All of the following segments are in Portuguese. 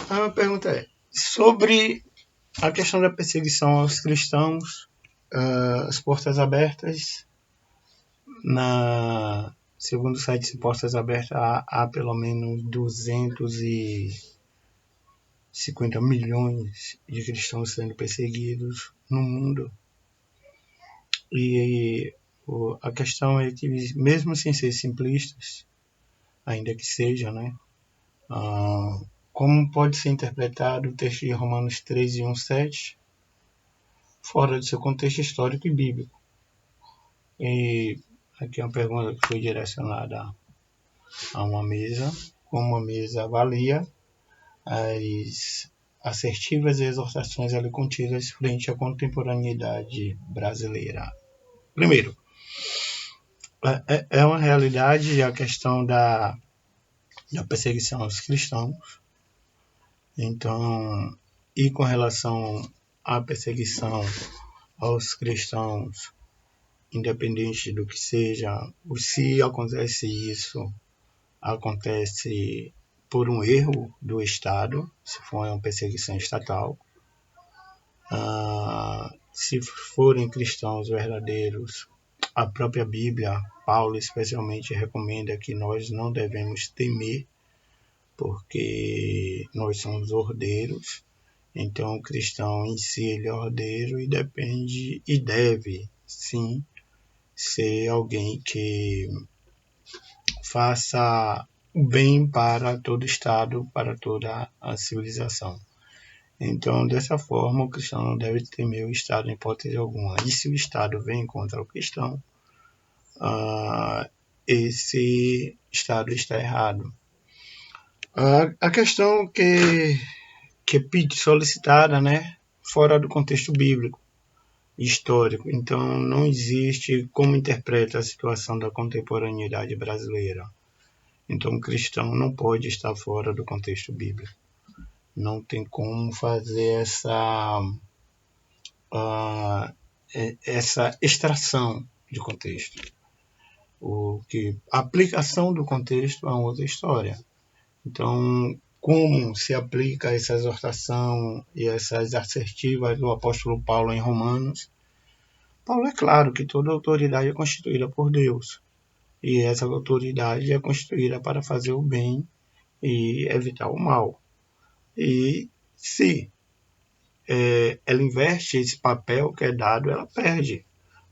A pergunta é sobre a questão da perseguição aos cristãos, as portas abertas, segundo o site de Portas Abertas, há pelo menos 250 milhões de cristãos sendo perseguidos no mundo. E a questão é que, mesmo sem ser simplistas, ainda que seja, né? Como pode ser interpretado o texto de Romanos 13:1-7 fora do seu contexto histórico e bíblico? E aqui é uma pergunta que foi direcionada a uma mesa, como a mesa avalia as assertivas exortações ali contidas frente à contemporaneidade brasileira. Primeiro, é uma realidade a questão da perseguição aos cristãos. Então, e com relação à perseguição aos cristãos, independente do que seja, se acontece isso, acontece por um erro do Estado, se for uma perseguição estatal. Se forem cristãos verdadeiros, a própria Bíblia, Paulo especialmente, recomenda que nós não devemos temer, porque nós somos ordeiros. Então, o cristão em si ele é ordeiro e depende e deve, sim, ser alguém que faça o bem para todo o Estado, para toda a civilização. Então, dessa forma, o cristão não deve temer o Estado em hipótese alguma. E se o Estado vem contra o cristão, esse Estado está errado. A questão que é solicitada, né, fora do contexto bíblico, histórico. Então, não existe como interpreta a situação da contemporaneidade brasileira. Então, o cristão não pode estar fora do contexto bíblico. Não tem como fazer essa extração de contexto. A aplicação do contexto é uma outra história. Então, como se aplica essa exortação e essas assertivas do apóstolo Paulo em Romanos? Paulo é claro que toda autoridade é constituída por Deus. E essa autoridade é constituída para fazer o bem e evitar o mal. E se ela inverte esse papel que é dado, ela perde.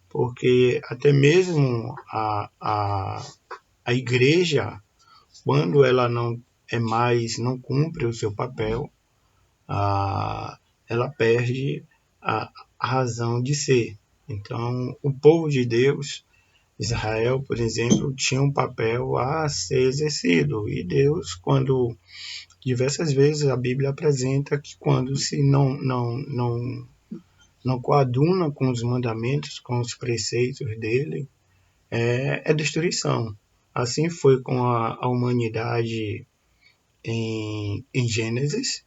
Porque até mesmo a igreja, quando ela não cumpre o seu papel, ela perde a razão de ser. Então, o povo de Deus, Israel, por exemplo, tinha um papel a ser exercido. E Deus, quando diversas vezes a Bíblia apresenta que quando se não coaduna com os mandamentos, com os preceitos dele, é destruição. Assim foi com a humanidade em Gênesis,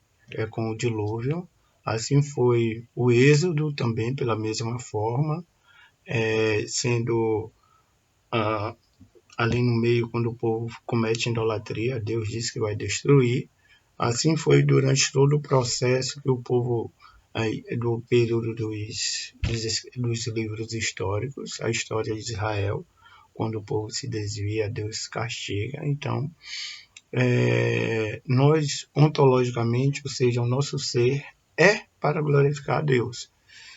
com o dilúvio. Assim foi o Êxodo também, pela mesma forma, sendo ali no meio, quando o povo comete idolatria, Deus diz que vai destruir. Assim foi durante todo o processo que o povo, do período dos livros históricos, a história de Israel, quando o povo se desvia, Deus castiga. Então, nós, ontologicamente, ou seja, o nosso ser é para glorificar a Deus.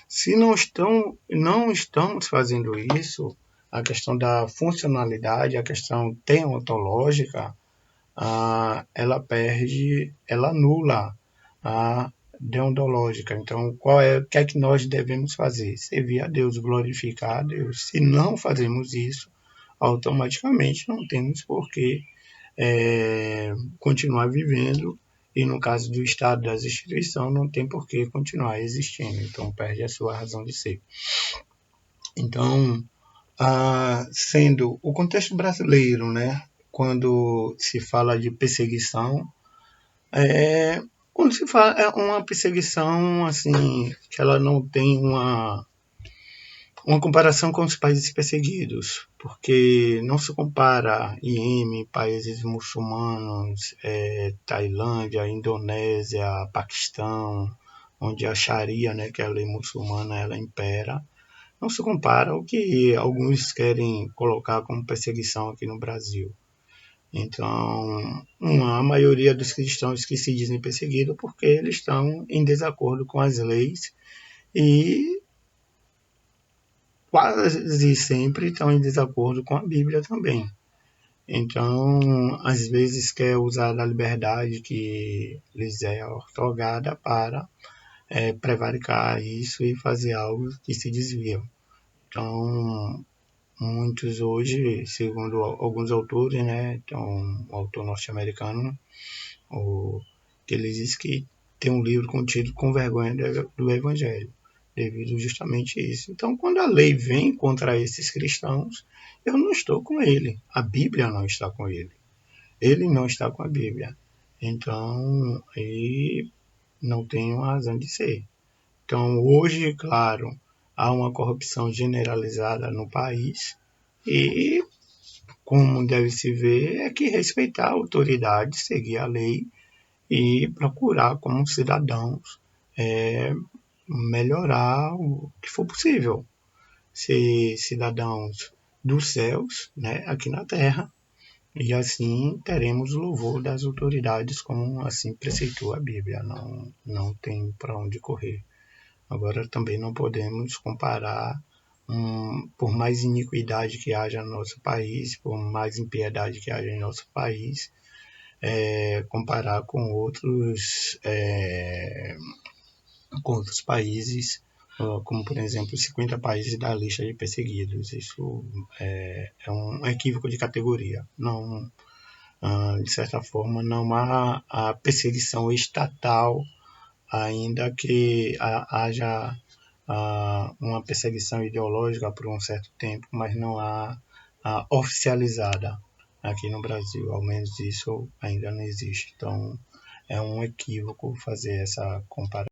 Se não estamos fazendo isso, a questão da funcionalidade, a questão teontológica, ela anula a deontológica. Então, o que é que nós devemos fazer? Servir a Deus, glorificar a Deus. Se não fazemos isso, automaticamente não temos por que continuar vivendo, e no caso do Estado, das instituições, não tem por que continuar existindo. Então, perde a sua razão de ser. Então, sendo o contexto brasileiro, né, quando se fala de perseguição, quando se fala uma perseguição assim, que ela não tem uma comparação com os países perseguidos, porque não se compara Iêmen, países muçulmanos, Tailândia, Indonésia, Paquistão, onde a Sharia, né, que é a lei muçulmana, ela impera. Não se compara ao que alguns querem colocar como perseguição aqui no Brasil. Então, a maioria dos cristãos que se dizem perseguidos porque eles estão em desacordo com as leis e quase sempre estão em desacordo com a Bíblia também. Então, às vezes quer usar a liberdade que lhes é otorgada para prevaricar isso e fazer algo que se desvia. Então, muitos hoje, segundo alguns autores, né, então, um autor norte-americano, que ele diz que tem um livro contido com vergonha do Evangelho, devido justamente a isso. Então, quando a lei vem contra esses cristãos, eu não estou com ele. A Bíblia não está com ele. Ele não está com a Bíblia. Então, aí não tem razão de ser. Então, hoje, claro, há uma corrupção generalizada no país e, como deve se ver, é que respeitar a autoridade, seguir a lei e procurar, como cidadãos, melhorar o que for possível. Ser cidadãos dos céus, né, aqui na terra, e assim teremos o louvor das autoridades, como assim preceitua a Bíblia. Não tem para onde correr. Agora também não podemos comparar, por mais iniquidade que haja no nosso país, por mais impiedade que haja em nosso país, comparar com outros países, como por exemplo 50 países da lista de perseguidos. Isso é um equívoco de categoria. Não, de certa forma, não há a perseguição estatal, ainda que haja uma perseguição ideológica por um certo tempo, mas não há oficializada aqui no Brasil. Ao menos isso ainda não existe. Então, é um equívoco fazer essa comparação.